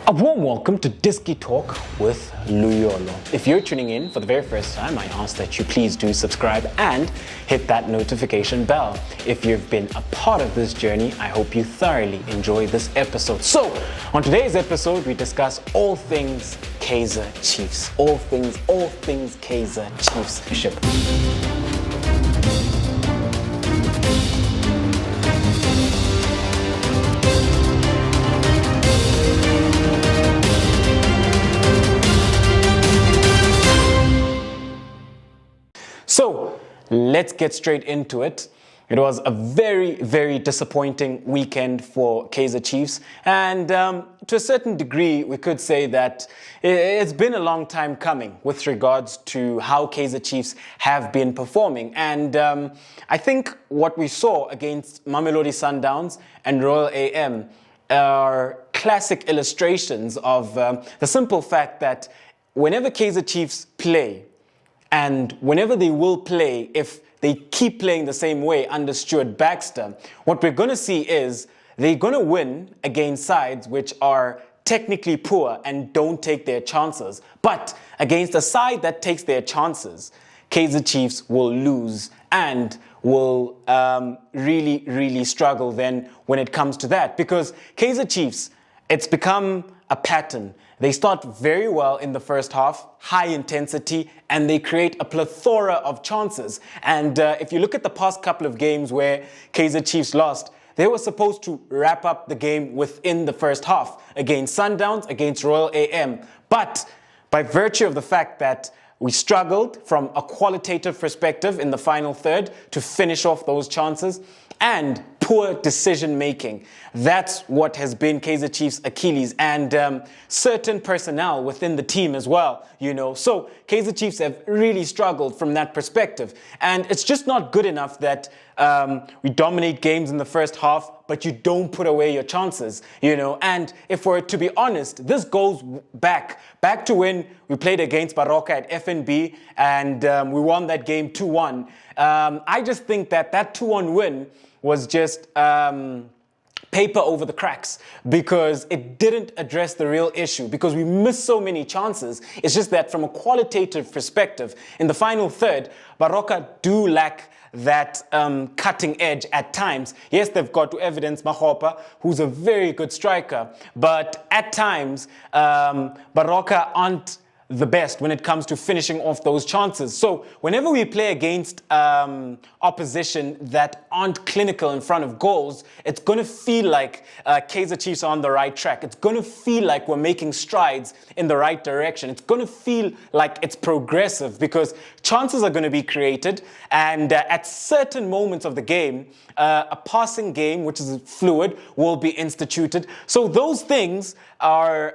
A warm welcome to Disky Talk with Luyolo. If you're tuning in for the very first time, I ask that you please do subscribe and hit that notification bell. If you've been a part of this journey, I hope you thoroughly enjoy this episode. So, on today's episode, we discuss all things Kaizer Chiefs. All things Kaizer Chiefs. So let's get straight into it. It was a very, very disappointing weekend for Kaizer Chiefs. And to a certain degree, we could say that it's been a long time coming with regards to how Kaizer Chiefs have been performing. And I think what we saw against Mamelodi Sundowns and Royal AM are classic illustrations of the simple fact that whenever Kaizer Chiefs play, and whenever they will play, if they keep playing the same way under Stuart Baxter, what we're going to see is they're going to win against sides which are technically poor and don't take their chances. But against a side that takes their chances, Kaizer Chiefs will lose and will really, really struggle then when it comes to that. Because Kaizer Chiefs, it's become a pattern. They start very well in the first half, high intensity, and they create a plethora of chances. And if you look at the past couple of games where Kaizer Chiefs lost, they were supposed to wrap up the game within the first half against Sundowns, against Royal AM. But by virtue of the fact that we struggled from a qualitative perspective in the final third to finish off those chances, and poor decision making. That's what has been Kaizer Chiefs' Achilles, and certain personnel within the team as well, you know. So Kaizer Chiefs have really struggled from that perspective. And it's just not good enough that we dominate games in the first half, but you don't put away your chances, you know. And if we're to be honest, this goes back to when we played against Baroka at FNB and we won that game 2-1. I just think that 2-1 win was just paper over the cracks because it didn't address the real issue, because we missed so many chances. It's just that from a qualitative perspective, in the final third, Baroka do lack that cutting edge at times. Yes, they've got to evidence Mahopa, who's a very good striker, but at times, Baroka aren't the best when it comes to finishing off those chances. So whenever we play against opposition that aren't clinical in front of goals, it's going to feel like Kaizer Chiefs are on the right track. It's going to feel like we're making strides in the right direction. It's going to feel like it's progressive because chances are going to be created, and at certain moments of the game, a passing game, which is fluid, will be instituted. So those things are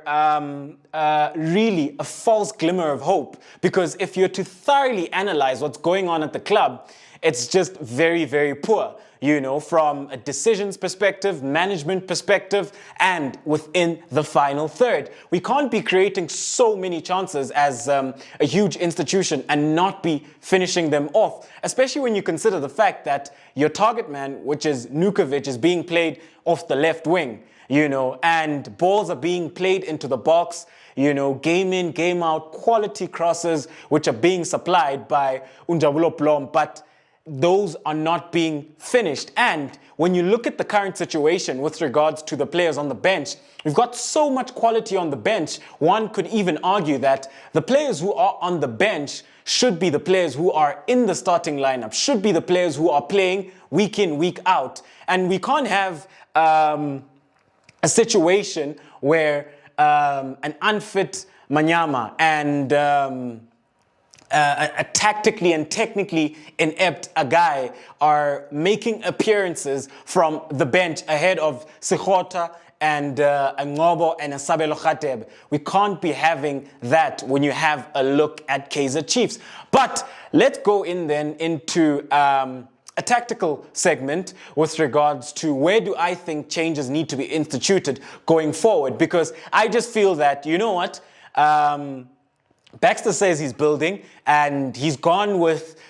really a false glimmer of hope, because if you're to thoroughly analyze what's going on at the club, it's just very, very poor, you know, from a decisions perspective, management perspective, and within the final third. We can't be creating so many chances as a huge institution and not be finishing them off, especially when you consider the fact that your target man, which is Nukovic, is being played off the left wing, you know, and balls are being played into the box, you know, game in, game out, quality crosses, which are being supplied by Njabulo Blom, but those are not being finished. And when you look at the current situation with regards to the players on the bench, we've got so much quality on the bench. One could even argue that the players who are on the bench should be the players who are in the starting lineup, should be the players who are playing week in, week out. And we can't have a situation where an unfit Manyama and a tactically and technically inept guy are making appearances from the bench ahead of Sekgota and Ngcobo and Sabelo Radebe. We can't be having that when you have a look at Kaizer Chiefs. But let's go in then into a tactical segment with regards to where do I think changes need to be instituted going forward, because I just feel that, you know what, Baxter says he's building, and he's gone with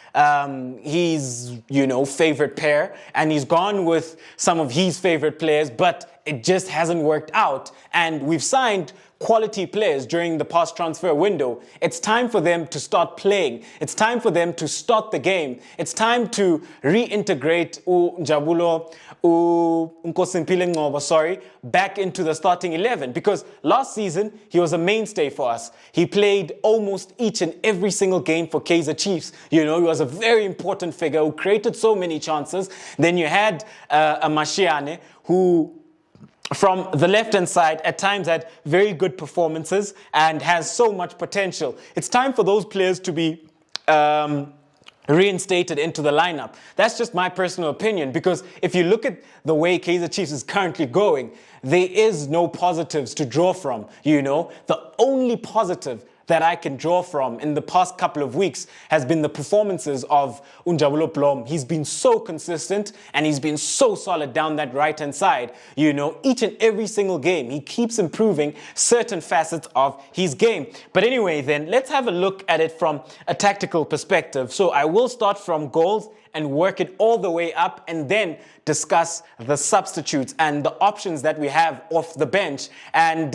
his, favorite pair, and he's gone with some of his favorite players, but it just hasn't worked out. And we've signed quality players during the past transfer window. It's time for them to start playing. It's time for them to start the game. It's time to reintegrate Njabulo, Nkosingphile Ngcobo, back into the starting 11, because last season he was a mainstay for us. He played almost each and every single game for Kaizer Chiefs. He was a very important figure who created so many chances. Then you had a Mashiane who, from the left-hand side, at times had very good performances and has so much potential. It's time for those players to be reinstated into the lineup. That's just my personal opinion, because if you look at the way Kaizer Chiefs is currently going, there is no positives to draw from. The only positive that I can draw from in the past couple of weeks has been the performances of Njabulo Blom. He's been so consistent and he's been so solid down that right-hand side. Each and every single game, he keeps improving certain facets of his game. But anyway, then, let's have a look at it from a tactical perspective. So I will start from goals and work it all the way up, and then discuss the substitutes and the options that we have off the bench. And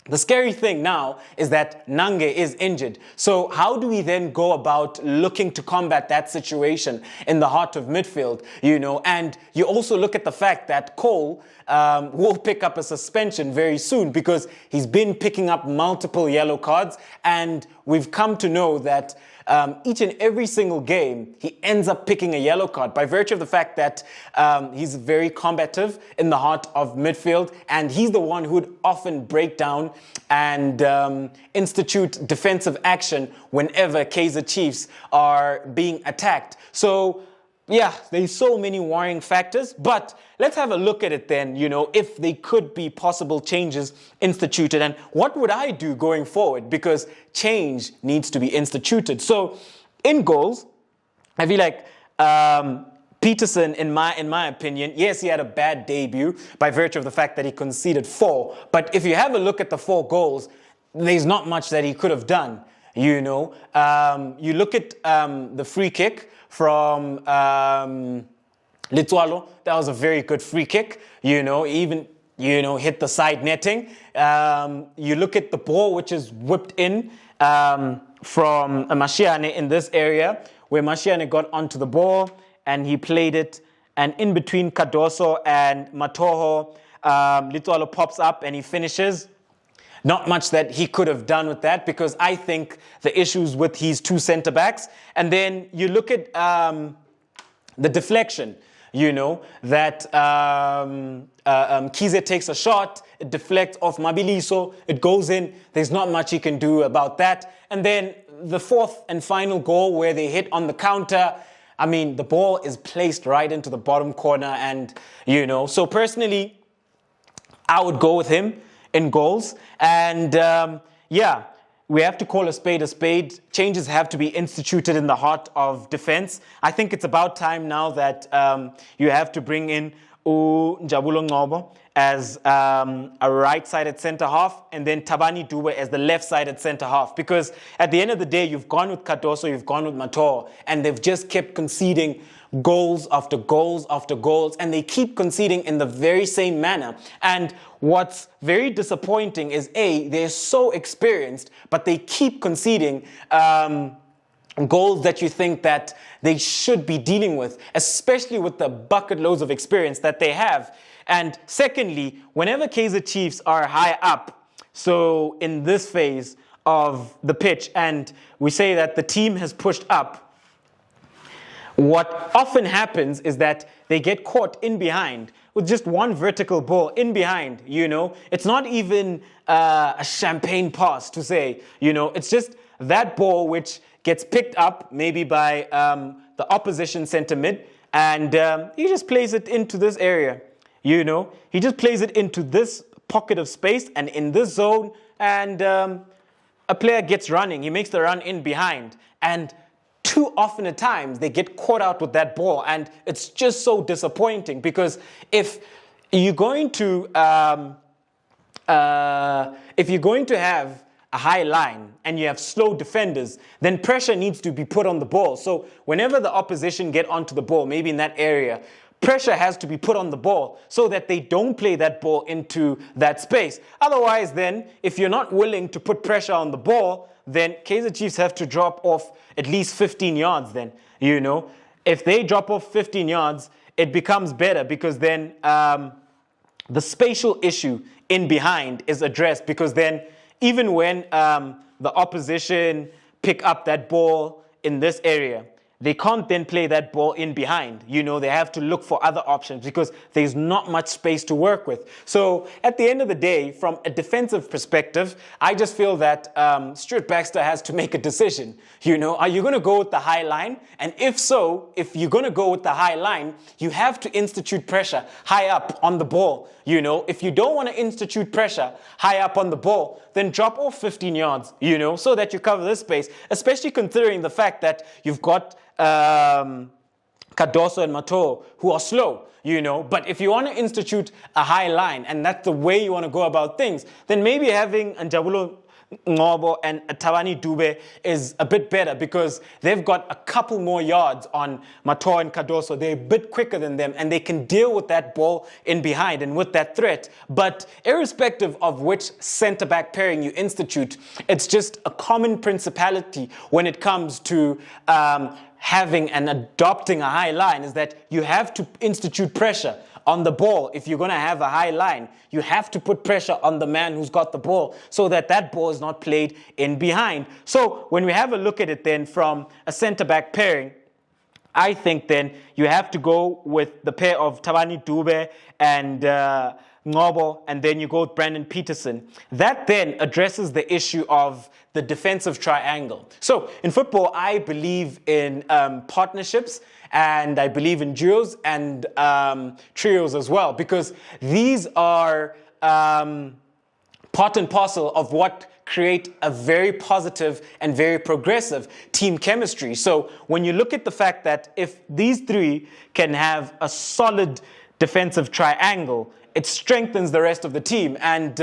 the scary thing now is that Nange is injured. So how do we then go about looking to combat that situation in the heart of midfield? And you also look at the fact that Cole will pick up a suspension very soon, because he's been picking up multiple yellow cards, and we've come to know that each and every single game, he ends up picking a yellow card by virtue of the fact that he's very combative in the heart of midfield, and he's the one who would often break down and institute defensive action whenever Kaizer Chiefs are being attacked. So, yeah, there's so many worrying factors, but let's have a look at it then, if they could be possible changes instituted, and what would I do going forward, because change needs to be instituted. So in goals, I feel like Peterson, in my opinion, yes, he had a bad debut by virtue of the fact that he conceded 4, but if you have a look at the 4 goals, there's not much that he could have done. You look at the free kick from Letswalo. That was a very good free kick. Even hit the side netting. You look at the ball which is whipped in from Mashiane in this area, where Mashiane got onto the ball and he played it, and in between Cardoso and Matoho, Letswalo pops up and he finishes. Not much that he could have done with that, because I think the issues with his 2 centre-backs. And then you look at the deflection, that Kize takes a shot, it deflects off Mabiliso, it goes in. There's not much he can do about that. And then the 4th and final goal, where they hit on the counter, the ball is placed right into the bottom corner, and, so personally, I would go with him in goals. And yeah, we have to call a spade a spade. Changes have to be instituted in the heart of defense. I think it's about time now that you have to bring in Njabulo Ngcobo as a right-sided centre-half, and then Thabani Dube as the left-sided centre-half. Because at the end of the day, you've gone with Cardoso, you've gone with Matoho, and they've just kept conceding goals after goals after goals, and they keep conceding in the very same manner. And what's very disappointing is, they're so experienced, but they keep conceding goals that you think that they should be dealing with, especially with the bucket loads of experience that they have. And secondly, whenever Kaizer Chiefs are high up, so in this phase of the pitch, and we say that the team has pushed up, what often happens is that they get caught in behind with just one vertical ball in behind, It's not even a champagne pass to say, It's just that ball which gets picked up maybe by the opposition centre mid, and he just plays it into this area, He just plays it into this pocket of space and in this zone, and a player gets running. He makes the run in behind, and too often at times they get caught out with that ball, and it's just so disappointing, because if you're going to have a high line and you have slow defenders, then pressure needs to be put on the ball. So whenever the opposition get onto the ball, maybe in that area, pressure has to be put on the ball so that they don't play that ball into that space. Otherwise, then, if you're not willing to put pressure on the ball, then Kaizer Chiefs have to drop off at least 15 yards then, you know. If they drop off 15 yards, it becomes better because then the spatial issue in behind is addressed, because then even when the opposition pick up that ball in this area, they can't then play that ball in behind. You know, they have to look for other options because there's not much space to work with. So at the end of the day, from a defensive perspective, I just feel that Stuart Baxter has to make a decision. You know, are you going to go with the high line? And if so, if you're going to go with the high line, you have to institute pressure high up on the ball. You know, if you don't want to institute pressure high up on the ball, then drop off 15 yards, you know, so that you cover this space, especially considering the fact that you've got Cardoso and Mato, who are slow, you know. But if you want to institute a high line, and that's the way you want to go about things, then maybe having Njabulo, Ngcobo and Dube is a bit better because they've got a couple more yards on Mato and Cardoso. They're a bit quicker than them and they can deal with that ball in behind and with that threat. But irrespective of which centre-back pairing you institute, it's just a common principality when it comes to having and adopting a high line, is that you have to institute pressure on the ball. If you're going to have a high line, you have to put pressure on the man who's got the ball so that that ball is not played in behind. So when we have a look at it then from a centre-back pairing, I think then you have to go with the pair of Dube and Ngcobo, and then you go with Brandon Peterson. That then addresses the issue of the defensive triangle. So in football, I believe in partnerships, and I believe in duos and trios as well, because these are part and parcel of what create a very positive and very progressive team chemistry. So when you look at the fact that if these three can have a solid defensive triangle, it strengthens the rest of the team, and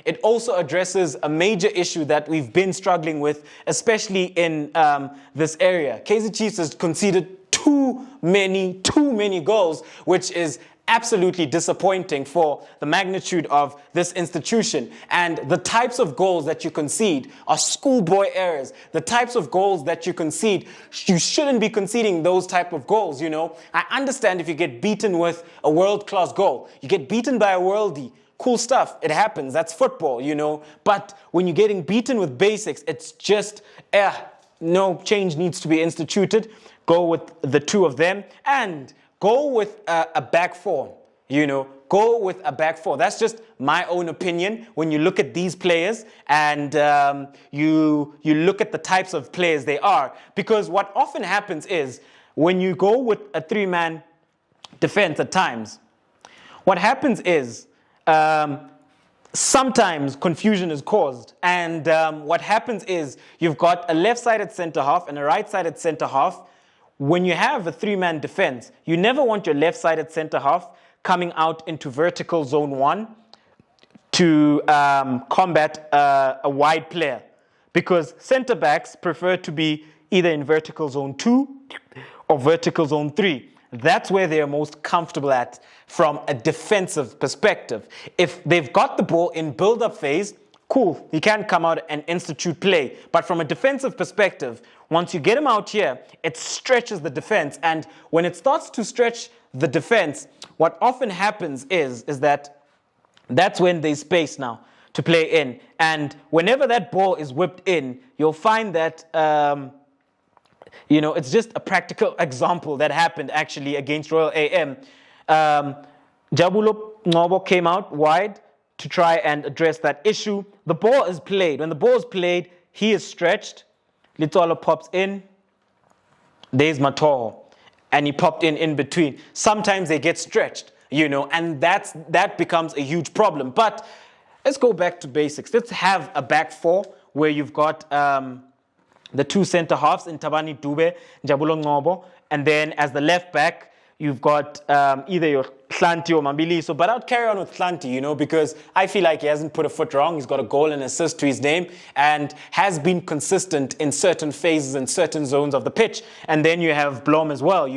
it also addresses a major issue that we've been struggling with, especially in this area. Kaizer Chiefs has conceded too many goals, which is absolutely disappointing for the magnitude of this institution. And the types of goals that you concede are schoolboy errors. The types of goals that you concede, you shouldn't be conceding those type of goals, you know. I understand if you get beaten with a world-class goal. You get beaten by a worldie. Cool stuff. It happens. That's football, you know. But when you're getting beaten with basics, it's just, no change needs to be instituted. Go with the two of them and go with a back four, you know. Go with a back four. That's just my own opinion when you look at these players and you look at the types of players they are. Because what often happens is when you go with a three-man defense at times, what happens is sometimes confusion is caused. And what happens is you've got a left-sided centre-half and a right-sided centre-half. When you have a three-man defense, you never want your left-sided centre-half coming out into vertical zone 1 to combat a wide player, because centre-backs prefer to be either in vertical zone 2 or vertical zone 3. That's where they're most comfortable at from a defensive perspective. If they've got the ball in build-up phase, cool, he can come out and institute play. But from a defensive perspective, once you get him out here, it stretches the defense. And when it starts to stretch the defense, what often happens is that that's when there's space now to play in. And whenever that ball is whipped in, you'll find that, you know, it's just a practical example that happened actually against Royal AM. Njabulo Ngcobo came out wide to try and address that issue. The ball is played. When the ball is played, he is stretched. Litolo pops in. There's Matoho. And he popped in between. Sometimes they get stretched, you know, and that becomes a huge problem. But let's go back to basics. Let's have a back four where you've got the two centre halves in Dube, Njabulo Ngcobo, and then as the left back, You've got either your Hlanti or Mabiliso, but I'd carry on with Hlanti, because I feel like he hasn't put a foot wrong. He's got a goal and assist to his name and has been consistent in certain phases and certain zones of the pitch. And then you have Blom as well,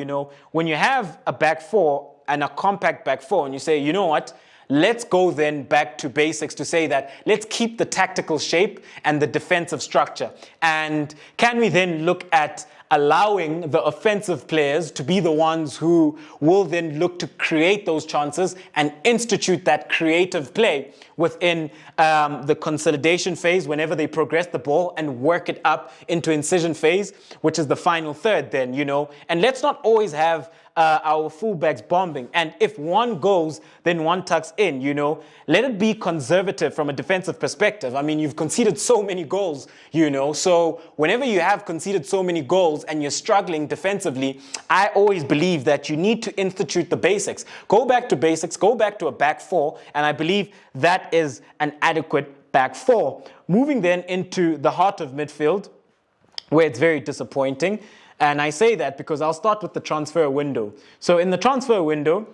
When you have a back four and a compact back four and you say, you know what, let's go then back to basics to say that let's keep the tactical shape and the defensive structure. And can we then look at allowing the offensive players to be the ones who will then look to create those chances and institute that creative play within the consolidation phase whenever they progress the ball and work it up into incision phase, which is the final third then, And let's not always have our fullbacks bombing. And if one goes, then one tucks in, Let it be conservative from a defensive perspective. I mean, you've conceded so many goals, So whenever you have conceded so many goals and you're struggling defensively, I always believe that you need to institute the basics. Go back to basics, go back to a back four, and I believe that is an adequate back four. Moving then into the heart of midfield, where it's very disappointing. And I say that because I'll start with the transfer window. So in the transfer window,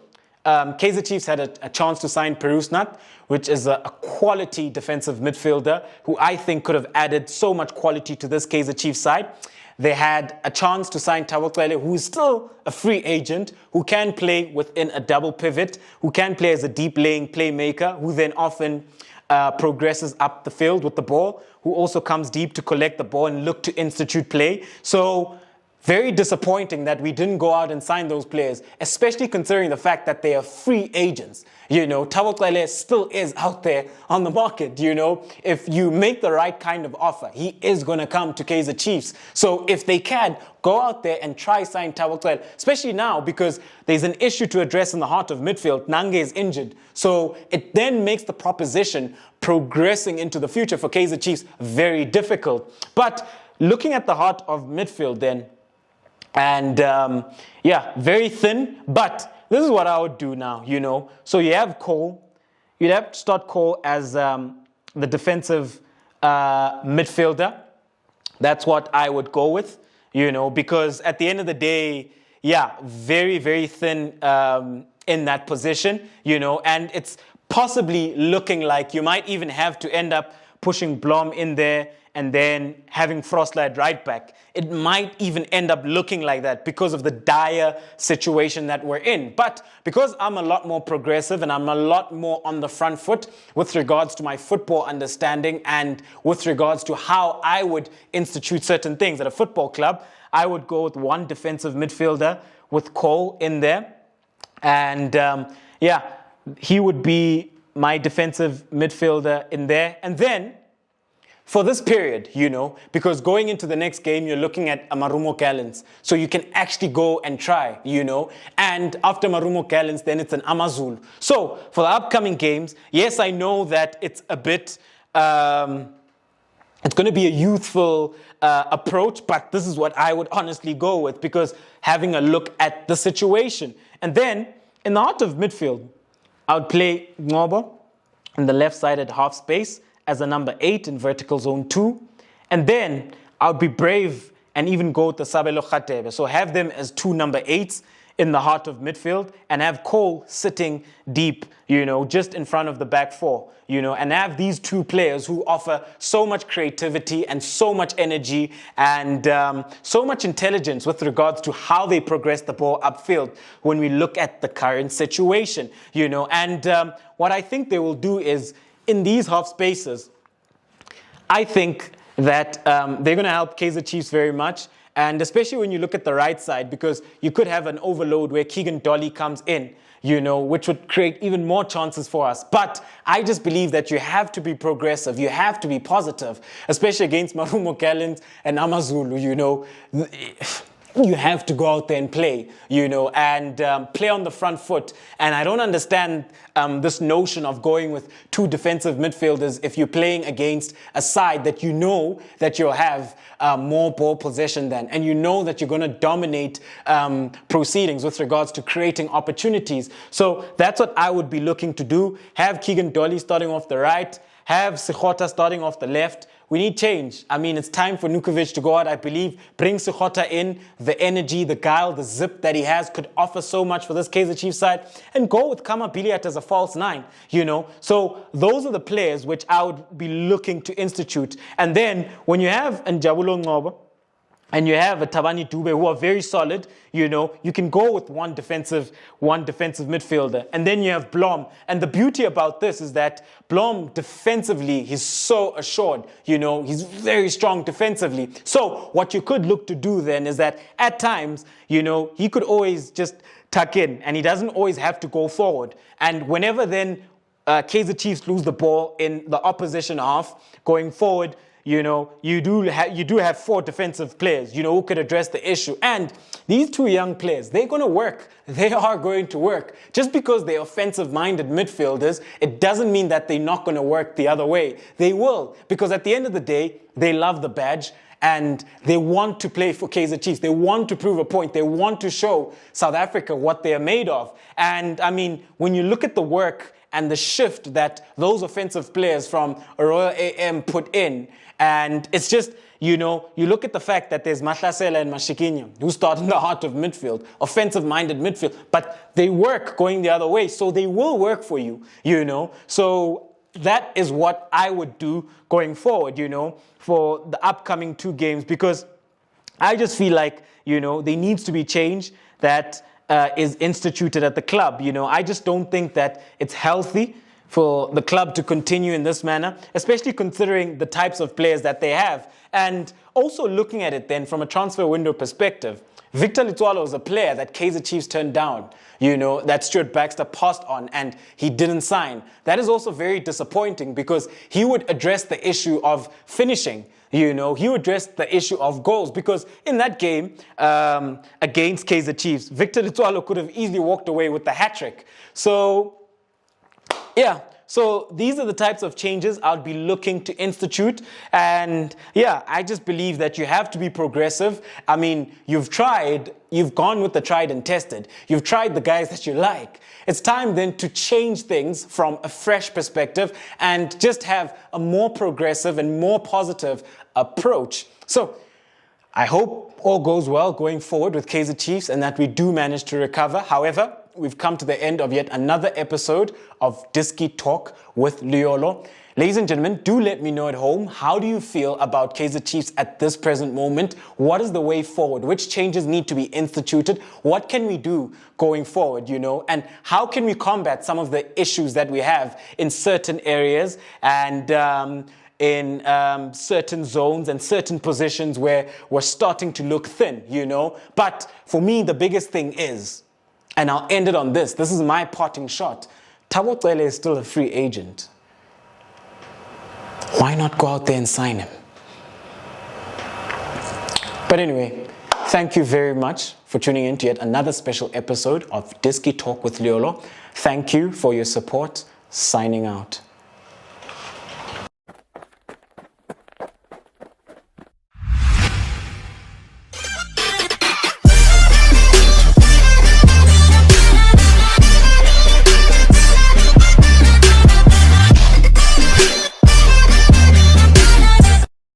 Kaizer Chiefs had a chance to sign Perusnat, which is a quality defensive midfielder who I think could have added so much quality to this Kaizer Chiefs side. They had a chance to sign Njabulo, who is still a free agent, who can play within a double pivot, who can play as a deep-laying playmaker, who then often progresses up the field with the ball, who also comes deep to collect the ball and look to institute play. So very disappointing that we didn't go out and sign those players, especially considering the fact that they are free agents. Njabulo still is out there on the market, If you make the right kind of offer, he is going to come to Kaizer Chiefs. So if they can, go out there and try sign Njabulo, especially now because there's an issue to address in the heart of midfield. Nange is injured. So it then makes the proposition progressing into the future for Kaizer Chiefs very difficult. But looking at the heart of midfield then, and very thin, but this is what I would do now, So you have Cole. You'd have to start Cole as the defensive midfielder. That's what I would go with, because at the end of the day, very, very thin in that position, and it's possibly looking like you might even have to end up pushing Blom in there and then having Frostlight right back. It might even end up looking like that because of the dire situation that we're in. But because I'm a lot more progressive and I'm a lot more on the front foot with regards to my football understanding and with regards to how I would institute certain things at a football club, I would go with one defensive midfielder with Cole in there. And he would be my defensive midfielder in there. And then for this period, because going into the next game, you're looking at a Marumo Gallants. So you can actually go and try, And after Marumo Gallants, then it's an Amazulu. So for the upcoming games, yes, I know that it's a bit, it's going to be a youthful approach, but this is what I would honestly go with because having a look at the situation. And then in the heart of midfield, I would play Ngcobo in the left side at half space as a number 8 in vertical zone 2. And then I would be brave and even go with the Sabelo Radebe. So have them as 2 number 8s in the heart of midfield and have Cole sitting deep, just in front of the back four, and have these 2 players who offer so much creativity and so much energy and so much intelligence with regards to how they progress the ball upfield when we look at the current situation, And what I think they will do is in these half spaces, I think that they're going to help Kaizer Chiefs very much. And especially when you look at the right side, because you could have an overload where Keegan Dolly comes in, which would create even more chances for us. But I just believe that you have to be progressive. You have to be positive, especially against Marumo Gallants and Amazulu, You have to go out there and play, and play on the front foot. And I don't understand this notion of going with 2 defensive midfielders if you're playing against a side that that you'll have more ball possession than, and that you're going to dominate proceedings with regards to creating opportunities. So that's what I would be looking to do. Have Keegan Dolly starting off the right, have Sekgota starting off the left, we need change. I mean, it's time for Nukovic to go out, I believe, bring Sekgota in. The energy, the guile, the zip that he has could offer so much for this Kaizer Chiefs side. And go with Khama Billiat as a false nine, you know. So those are the players which I would be looking to institute. And then when you have Njabulo Ngcobo, and you have a Tabani Dube who are very solid, you know, you can go with one defensive midfielder. And then you have Blom. And the beauty about this is that Blom defensively, he's so assured, you know, he's very strong defensively. So what you could look to do then is that at times, you know, he could always just tuck in and he doesn't always have to go forward. And whenever then Kaizer Chiefs lose the ball in the opposition half going forward, you know, you do have 4 defensive players, you know, who could address the issue. And these 2 young players, they're going to work. They are going to work. Just because they're offensive-minded midfielders, it doesn't mean that they're not going to work the other way. They will, because at the end of the day, they love the badge and they want to play for Kaizer Chiefs. They want to prove a point. They want to show South Africa what they're made of. And, I mean, when you look at the work and the shift that those offensive players from Royal AM put in, and it's just, you know, you look at the fact that there's Mahlasela and Mashikinya, who start in the heart of midfield, offensive-minded midfield, but they work going the other way, so they will work for you, you know. So that is what I would do going forward, you know, for the upcoming 2 games, because I just feel like, you know, there needs to be change that is instituted at the club. You know, I just don't think that it's healthy for the club to continue in this manner, especially considering the types of players that they have. And also looking at it then from a transfer window perspective, Victor Litswalo is a player that Kaizer Chiefs turned down, you know, that Stuart Baxter passed on and he didn't sign. That is also very disappointing because he would address the issue of finishing. You know, he addressed the issue of goals because in that game against Kaizer Chiefs, Victor Litswalo could have easily walked away with the hat-trick. So, yeah, so these are the types of changes I'll be looking to institute. And yeah, I just believe that you have to be progressive. I mean, you've gone with the tried and tested. You've tried the guys that you like. It's time then to change things from a fresh perspective and just have a more progressive and more positive approach. So I hope all goes well going forward with Kaizer Chiefs and that we do manage to recover. However, we've come to the end of yet another episode of Disky Talk with Liolo. Ladies and gentlemen, do let me know at home, how do you feel about Kaizer Chiefs at this present moment? What is the way forward? Which changes need to be instituted? What can we do going forward, you know? And how can we combat some of the issues that we have in certain areas and in certain zones and certain positions where we're starting to look thin, you know? But for me, the biggest thing is, and I'll end it on this. This is my parting shot. Thabo Cele is still a free agent. Why not go out there and sign him? But anyway, thank you very much for tuning in to yet another special episode of Disky Talk with Liolo. Thank you for your support. Signing out.